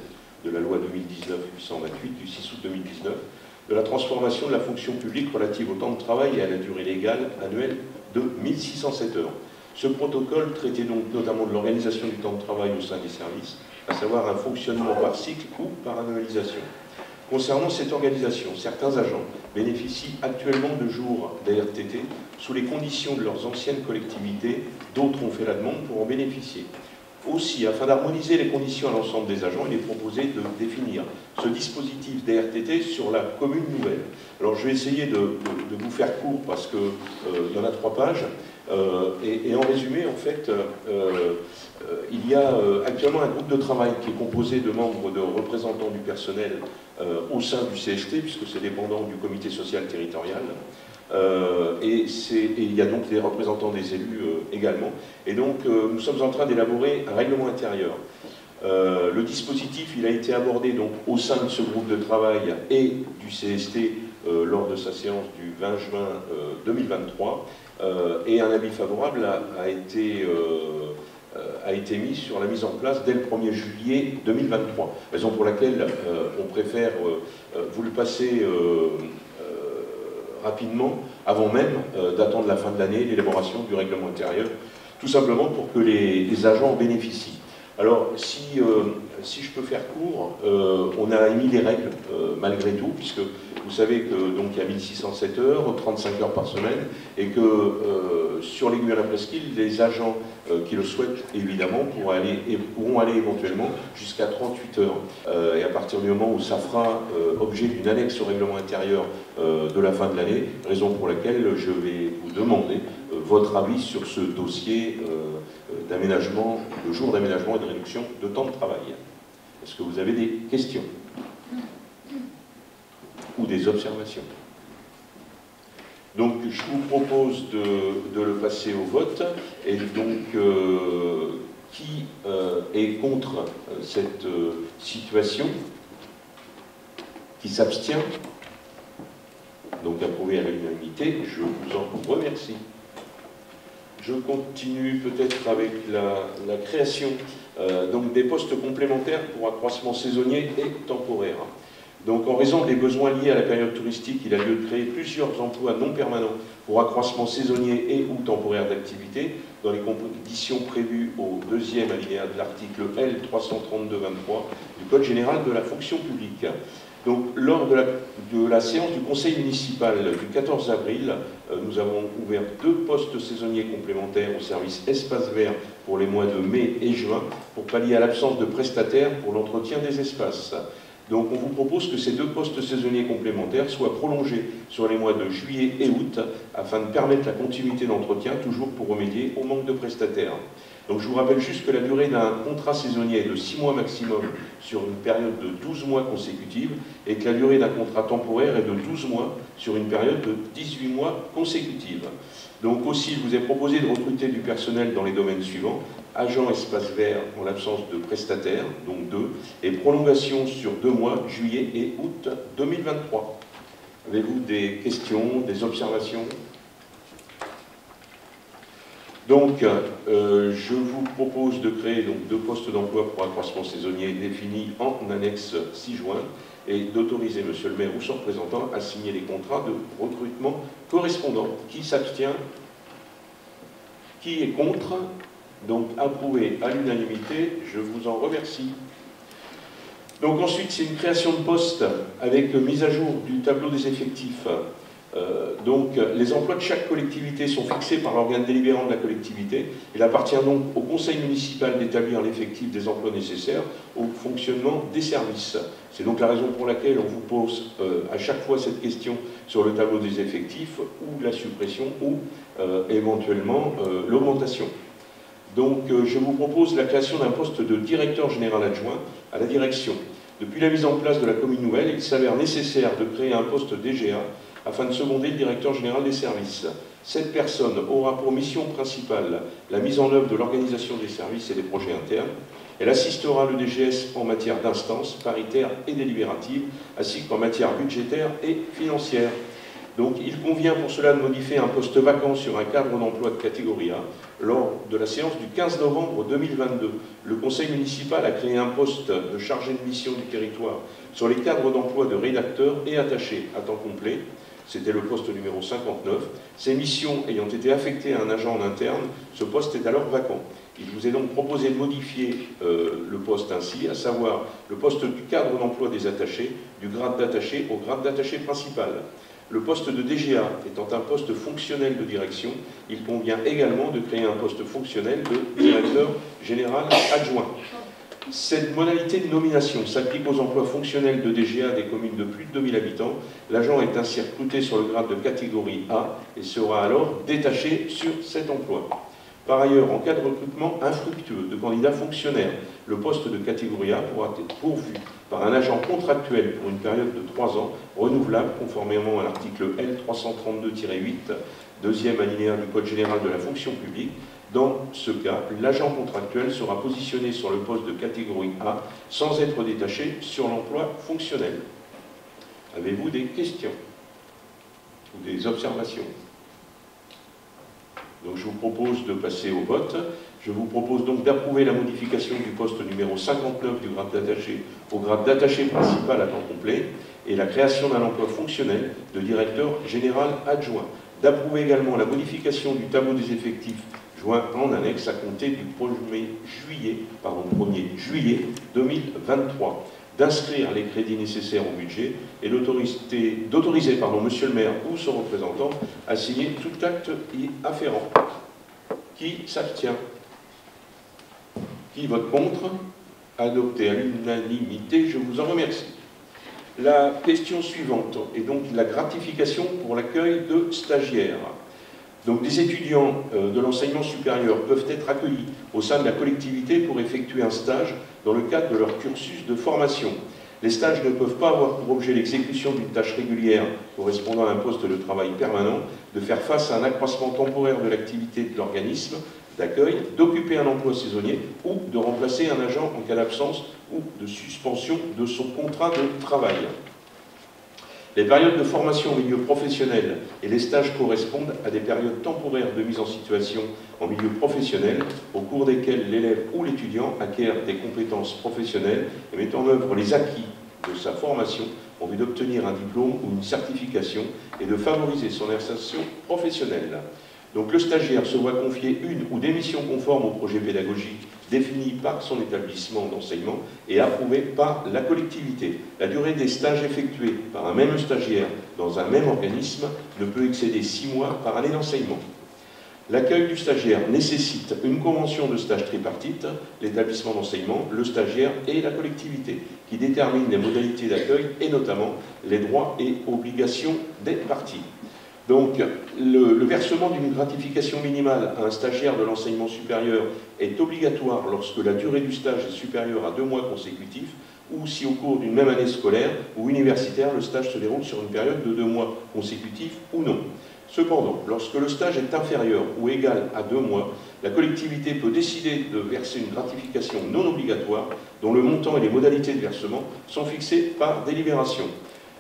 de la loi 2019-828 du 6 août 2019, de la transformation de la fonction publique relative au temps de travail et à la durée légale annuelle de 1607 heures. Ce protocole traitait donc notamment de l'organisation du temps de travail au sein des services, à savoir un fonctionnement par cycle ou par annualisation. Concernant cette organisation, certains agents bénéficient actuellement de jours d'ARTT sous les conditions de leurs anciennes collectivités, d'autres ont fait la demande pour en bénéficier. Aussi, afin d'harmoniser les conditions à l'ensemble des agents, il est proposé de définir ce dispositif d'ARTT sur la commune nouvelle. Alors je vais essayer de vous faire court parce qu'il y en a 3 pages. Et en résumé, en fait, il y a actuellement un groupe de travail qui est composé de membres de représentants du personnel au sein du CST, puisque c'est dépendant du comité social territorial. Et il y a donc des représentants des élus également. Et donc, nous sommes en train d'élaborer un règlement intérieur. Le dispositif, il a été abordé donc au sein de ce groupe de travail et du CST lors de sa séance du 20 juin 2023. Et un avis favorable a été mis sur la mise en place dès le 1er juillet 2023. Raison pour laquelle on préfère vous le passer rapidement, avant même d'attendre la fin de l'année, l'élaboration du règlement intérieur, tout simplement pour que les agents en bénéficient. Alors, si je peux faire court, on a émis les règles malgré tout, puisque vous savez que donc il y a 1607 heures, 35 heures par semaine, et que sur l'Aiguillon-la-Presqu'île, les agents qui le souhaitent, évidemment, pourront aller éventuellement jusqu'à 38 heures. Et à partir du moment où ça fera objet d'une annexe au règlement intérieur de la fin de l'année, raison pour laquelle je vais vous demander votre avis sur ce dossier d'aménagement, de jours d'aménagement et de réduction de temps de travail. Est-ce que vous avez des questions ou des observations? Donc je vous propose de le passer au vote. Et donc qui est contre cette situation? Qui s'abstient? Donc approuvé à l'unanimité. Je vous en remercie. Je continue peut-être avec la création donc des postes complémentaires pour accroissement saisonnier et temporaire. Donc, en raison des besoins liés à la période touristique, il a lieu de créer plusieurs emplois non permanents pour accroissement saisonnier et ou temporaire d'activité, dans les conditions prévues au deuxième alinéa de l'article L 332-23 du Code général de la fonction publique. Donc, lors de la séance du conseil municipal du 14 avril, nous avons ouvert 2 postes saisonniers complémentaires au service espace vert pour les mois de mai et juin, pour pallier à l'absence de prestataires pour l'entretien des espaces. Donc on vous propose que ces 2 postes saisonniers complémentaires soient prolongés sur les mois de juillet et août, afin de permettre la continuité d'entretien, toujours pour remédier au manque de prestataires. Donc je vous rappelle juste que la durée d'un contrat saisonnier est de 6 mois maximum sur une période de 12 mois consécutive, et que la durée d'un contrat temporaire est de 12 mois sur une période de 18 mois consécutive. Donc aussi, il vous est proposé de recruter du personnel dans les domaines suivants: agent espace vert en l'absence de prestataires, donc 2, et prolongation sur 2 mois, juillet et août 2023. Avez-vous des questions, des observations? Donc, je vous propose de créer donc 2 postes d'emploi pour accroissement saisonnier définis en annexe 6 juin, et d'autoriser monsieur le maire ou son représentant à signer les contrats de recrutement correspondants. Qui s'abstient? Qui est contre? Donc approuvé à l'unanimité, je vous en remercie. Donc ensuite, c'est une création de poste avec mise à jour du tableau des effectifs. Donc les emplois de chaque collectivité sont fixés par l'organe délibérant de la collectivité. Il appartient donc au conseil municipal d'établir l'effectif des emplois nécessaires au fonctionnement des services. C'est donc la raison pour laquelle on vous pose à chaque fois cette question sur le tableau des effectifs, ou la suppression, ou éventuellement l'augmentation. Donc je vous propose la création d'un poste de directeur général adjoint à la direction. Depuis la mise en place de la commune nouvelle, il s'avère nécessaire de créer un poste DGA afin de seconder le directeur général des services. Cette personne aura pour mission principale la mise en œuvre de l'organisation des services et des projets internes. Elle assistera le DGS en matière d'instances paritaires et délibératives, ainsi qu'en matière budgétaire et financière. Donc il convient pour cela de modifier un poste vacant sur un cadre d'emploi de catégorie A. Lors de la séance du 15 novembre 2022, le conseil municipal a créé un poste de chargé de mission du territoire sur les cadres d'emploi de rédacteurs et attachés à temps complet. C'était le poste numéro 59. Ces missions ayant été affectées à un agent en interne, ce poste est alors vacant. Il vous est donc proposé de modifier le poste ainsi, à savoir le poste du cadre d'emploi des attachés, du grade d'attaché au grade d'attaché principal. Le poste de DGA étant un poste fonctionnel de direction, il convient également de créer un poste fonctionnel de directeur général adjoint. Cette modalité de nomination s'applique aux emplois fonctionnels de DGA des communes de plus de 2000 habitants. L'agent est ainsi recruté sur le grade de catégorie A et sera alors détaché sur cet emploi. Par ailleurs, en cas de recrutement infructueux de candidats fonctionnaires, le poste de catégorie A pourra être pourvu par un agent contractuel pour une période de 3 ans, renouvelable conformément à l'article L 332-8, deuxième alinéa du Code général de la fonction publique. Dans ce cas, l'agent contractuel sera positionné sur le poste de catégorie A sans être détaché sur l'emploi fonctionnel. Avez-vous des questions ou des observations? Donc je vous propose de passer au vote. Je vous propose donc d'approuver la modification du poste numéro 59 du grade d'attaché au grade d'attaché principal à temps complet et la création d'un emploi fonctionnel de directeur général adjoint. D'approuver également la modification du tableau des effectifs joint en annexe à compter du 1er juillet 2023. D'inscrire les crédits nécessaires au budget et d'autoriser monsieur le maire ou son représentant à signer tout acte y afférent. Qui s'abstient? Qui vote contre? Adopté à l'unanimité, je vous en remercie. La question suivante est donc la gratification pour l'accueil de stagiaires. Donc des étudiants de l'enseignement supérieur peuvent être accueillis au sein de la collectivité pour effectuer un stage dans le cadre de leur cursus de formation. Les stages ne peuvent pas avoir pour objet l'exécution d'une tâche régulière correspondant à un poste de travail permanent, de faire face à un accroissement temporaire de l'activité de l'organisme d'accueil, d'occuper un emploi saisonnier ou de remplacer un agent en cas d'absence ou de suspension de son contrat de travail. Les périodes de formation au milieu professionnel et les stages correspondent à des périodes temporaires de mise en situation en milieu professionnel, au cours desquelles l'élève ou l'étudiant acquiert des compétences professionnelles et met en œuvre les acquis de sa formation en vue d'obtenir un diplôme ou une certification et de favoriser son insertion professionnelle. Donc le stagiaire se voit confier une ou des missions conformes au projet pédagogique défini par son établissement d'enseignement et approuvé par la collectivité. La durée des stages effectués par un même stagiaire dans un même organisme ne peut excéder 6 mois par année d'enseignement. L'accueil du stagiaire nécessite une convention de stage tripartite, l'établissement d'enseignement, le stagiaire et la collectivité, qui détermine les modalités d'accueil et notamment les droits et obligations des parties. Donc, le versement d'une gratification minimale à un stagiaire de l'enseignement supérieur est obligatoire lorsque la durée du stage est supérieure à 2 mois consécutifs ou si au cours d'une même année scolaire ou universitaire, le stage se déroule sur une période de 2 mois consécutifs ou non. Cependant, lorsque le stage est inférieur ou égal à 2 mois, la collectivité peut décider de verser une gratification non obligatoire dont le montant et les modalités de versement sont fixés par délibération.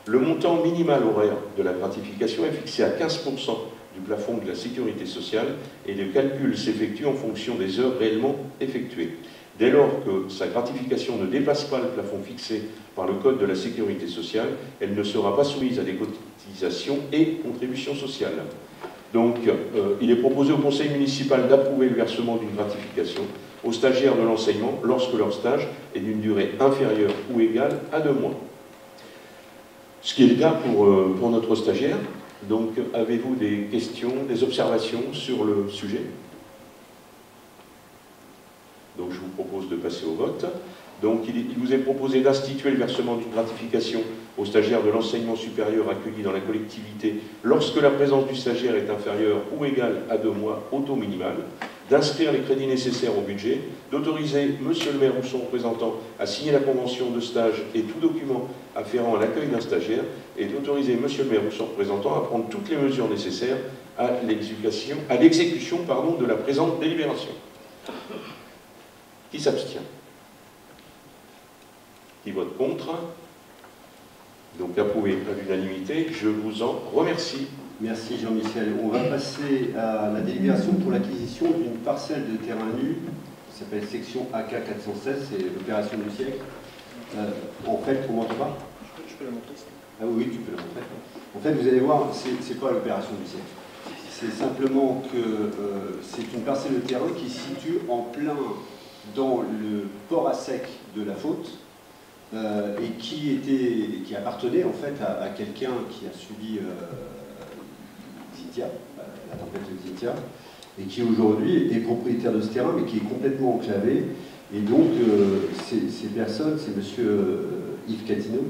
Le montant minimal horaire de la gratification est fixé à 15% du plafond de la sécurité sociale et le calcul s'effectue en fonction des heures réellement effectuées. Dès lors que sa gratification ne dépasse pas le plafond fixé par le Code de la sécurité sociale, elle ne sera pas soumise à des cotisations et contributions sociales. Donc, il est proposé au conseil municipal d'approuver le versement d'une gratification aux stagiaires de l'enseignement lorsque leur stage est d'une durée inférieure ou égale à 2 mois. Ce qui est le cas pour notre stagiaire. Donc, avez-vous des questions, des observations sur le sujet? Donc, je vous propose de passer au vote. Donc, il vous est proposé d'instituer le versement d'une gratification aux stagiaires de l'enseignement supérieur accueillis dans la collectivité lorsque la présence du stagiaire est inférieure ou égale à 2 mois au taux minimal, d'inscrire les crédits nécessaires au budget, d'autoriser monsieur le maire ou son représentant à signer la convention de stage et tout document afférent à l'accueil d'un stagiaire, et d'autoriser monsieur le maire ou son représentant à prendre toutes les mesures nécessaires à l'exécution de la présente délibération. Qui s'abstient? Qui vote contre? Donc approuvé à l'unanimité. Je vous en remercie. Merci Jean-Michel. On va passer à la délibération pour l'acquisition d'une parcelle de terrain nu, qui s'appelle section AK 416, c'est l'opération du siècle. En fait, on m'entend pas? Je peux la montrer. Ah oui, tu peux la montrer. En fait, vous allez voir, c'est pas l'opération du siècle. C'est simplement que c'est une parcelle de terrain qui se situe en plein dans le port à sec de la Faute, et qui appartenait en fait à quelqu'un qui a subi Xynthia, la tempête de Xynthia, et qui aujourd'hui est propriétaire de ce terrain, mais qui est complètement enclavé. Et donc, ces personnes, c'est monsieur Yves Catino,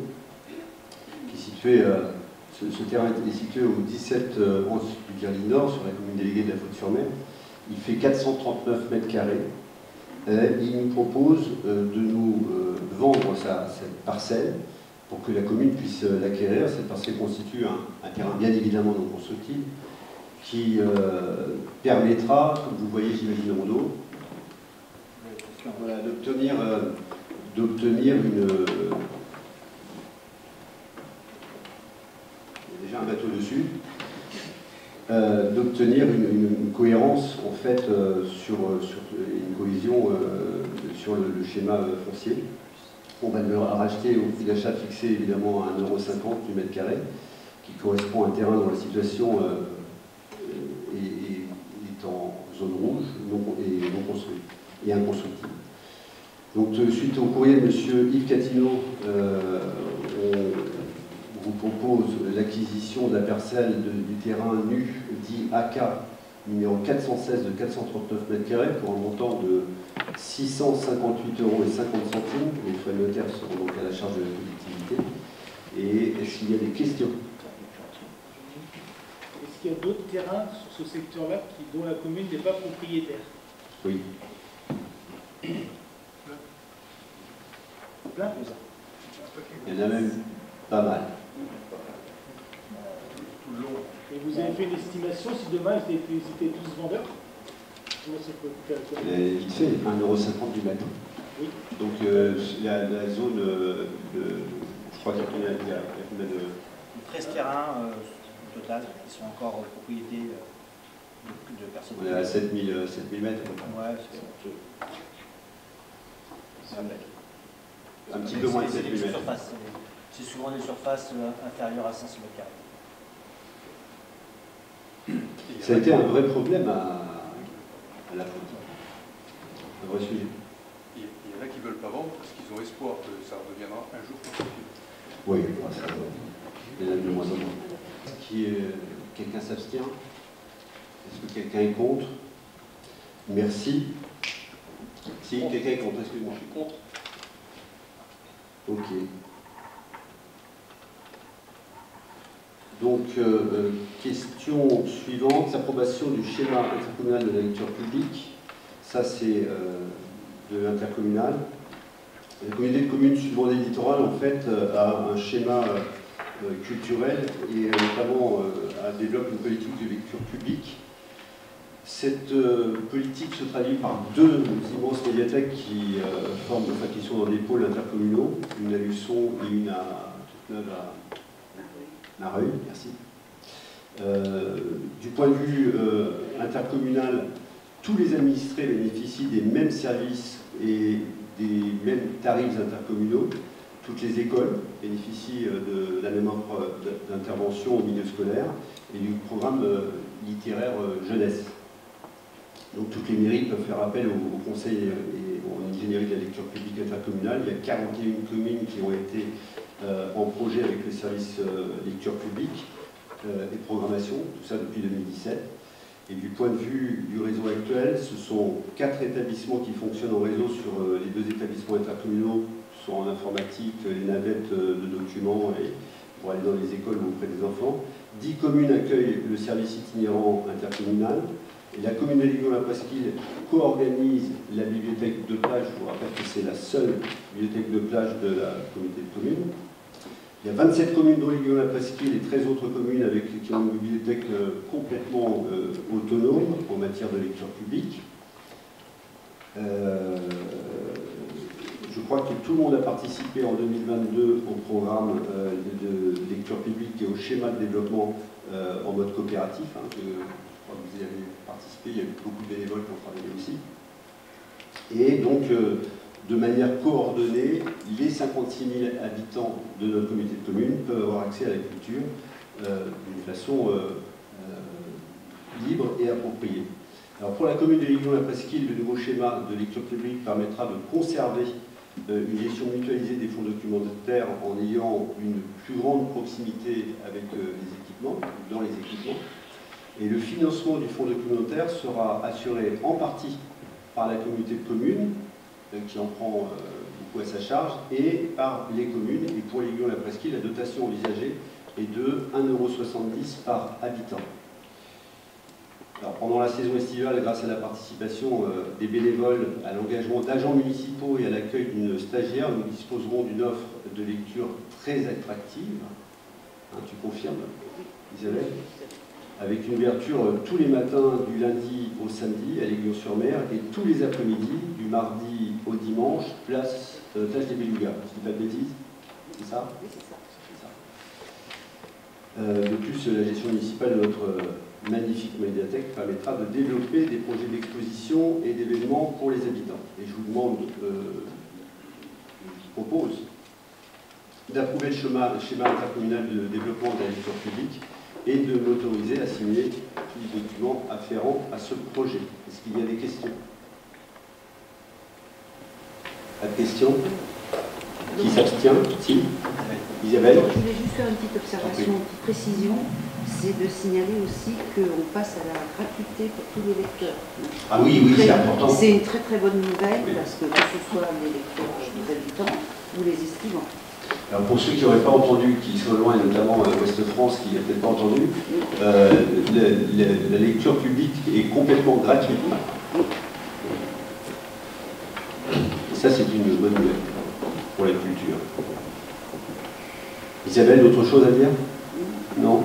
qui est situé, ce terrain est situé au 17 11 du Virly Nord, sur la commune déléguée de la Faute-sur-Mer. Il fait 439 mètres carrés. Il nous propose de nous vendre cette parcelle pour que la commune puisse l'acquérir. Cette parcelle constitue un terrain bien évidemment non constructible qui permettra, comme vous voyez j'imagine en dos, voilà, d'obtenir une... Il y a déjà un bateau dessus. D'obtenir une cohérence en fait sur une cohésion sur le schéma foncier. On va le racheter au prix d'achat fixé évidemment à 1,50 € du mètre carré, qui correspond à un terrain dont la situation est en zone rouge et non construite et inconstructible. Donc suite au courrier de M. Yves Catino, on vous propose l'acquisition de la parcelle du terrain nu dit AK numéro 416 de 439 m² pour un montant de 658,50 €. Les frais de notaire seront donc à la charge de la collectivité. Et est-ce qu'il y a des questions? Est-ce qu'il y a d'autres terrains sur ce secteur-là dont la commune n'est pas propriétaire? Oui. Plein de ça. Il y en a même pas mal. Et vous avez fait une estimation si demain ils étaient tous vendeurs? Comment ça peut calculer? Il fait 1,50 € du mètre. Oui. Donc la zone, je crois qu'il y a combien de... 13 terrains au total qui sont encore en propriété de personnes. On est à 7000 mètres. Ouais, c'est un petit peu moins de 7000 mètres. C'est souvent des surfaces inférieures à 500 mètres carrés. Ça a été un vrai problème à la fois. Un vrai sujet. Il y en a qui ne veulent pas vendre parce qu'ils ont espoir que ça redeviendra un jour possible. Oui, ça, il y en a de moins en moins. Quelqu'un s'abstient? Est-ce que quelqu'un est contre? Merci. Si, quelqu'un est contre, excuse-moi. Je suis contre. Ok. Donc, question suivante, approbation du schéma intercommunal de la lecture publique. Ça, c'est de l'intercommunal. La communauté de communes Sud-Vendée littorale, en fait, a un schéma culturel et notamment développe une politique de lecture publique. Cette politique se traduit par deux immenses médiathèques qui sont dans des pôles intercommunaux, une à Luçon et une à Toute-Neuve à Mareuil, merci. Du point de vue intercommunal, tous les administrés bénéficient des mêmes services et des mêmes tarifs intercommunaux. Toutes les écoles bénéficient de la même offre d'intervention au milieu scolaire et du programme littéraire jeunesse. Donc toutes les mairies peuvent faire appel au conseil et en ingénierie de la lecture publique intercommunale. Il y a 41 communes qui ont été en projet avec le service lecture publique et programmation, tout ça depuis 2017. Et du point de vue du réseau actuel, ce sont 4 établissements qui fonctionnent en réseau sur les 2 établissements intercommunaux, soit en informatique, les navettes de documents et pour aller dans les écoles ou auprès des enfants. 10 communes accueillent le service itinérant intercommunal. Et la commune de Liguion-la-Presqu'île co-organise la bibliothèque de plage. Je vous rappelle que c'est la seule bibliothèque de plage de la communauté de communes. Il y a 27 communes dont Liguion-la-Presqu'île et 13 autres communes qui ont une bibliothèque complètement autonome en matière de lecture publique. Je crois que tout le monde a participé en 2022 au programme de lecture publique et au schéma de développement en mode coopératif. Je crois que vous y avez participé, il y a eu beaucoup de bénévoles qui ont travaillé aussi. Et donc, de manière coordonnée, les 56 000 habitants de notre communauté de communes peuvent avoir accès à la culture d'une façon libre et appropriée. Alors pour la commune de Liguion-la-Presqu'île, le nouveau schéma de lecture publique permettra de conserver une gestion mutualisée des fonds documentaires en ayant une plus grande proximité avec les équipements, dans les équipements. Et le financement du fonds documentaire sera assuré en partie par la communauté de communes, qui en prend beaucoup à sa charge, et par les communes. Et pour Liguion-la-Presqu'île, la dotation envisagée est de 1,70 € par habitant. Alors, pendant la saison estivale, grâce à la participation des bénévoles, à l'engagement d'agents municipaux et à l'accueil d'une stagiaire, nous disposerons d'une offre de lecture très attractive. Tu confirmes, Isabelle? Avec une ouverture tous les matins du lundi au samedi à l'Aiguillon-sur-Mer et tous les après-midi, du mardi au dimanche, place des Belugas. Je ne dis pas de bêtises? C'est ça? Oui, c'est ça. De plus, la gestion municipale de notre magnifique médiathèque permettra de développer des projets d'exposition et d'événements pour les habitants. Et je vous demande, je vous propose d'approuver le schéma intercommunal de développement de la lecture publique et de m'autoriser à signer tous les documents afférents à ce projet. Est-ce qu'il y a des questions? Pas de questions? Qui s'abstient? Si. Isabelle? Je voulais juste faire une petite observation, une petite précision. C'est de signaler aussi qu'on passe à la gratuité pour tous les lecteurs. Ah oui, oui, c'est important. C'est une très très bonne nouvelle, parce que ce soit les lecteurs des habitants ou les estivants. Alors pour ceux qui n'auraient pas entendu, qui sont loin, et notamment Ouest-France, qui n'a peut-être pas entendu, la lecture publique est complètement gratuite. Et ça, c'est une bonne nouvelle pour la culture. Isabelle, d'autres choses à dire? Non?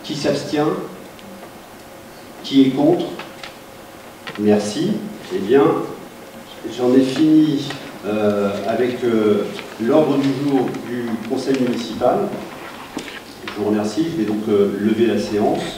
Qui s'abstient? Qui est contre? Merci. Eh bien, j'en ai fini avec l'ordre du jour du conseil municipal. Je vous remercie. Je vais donc lever la séance.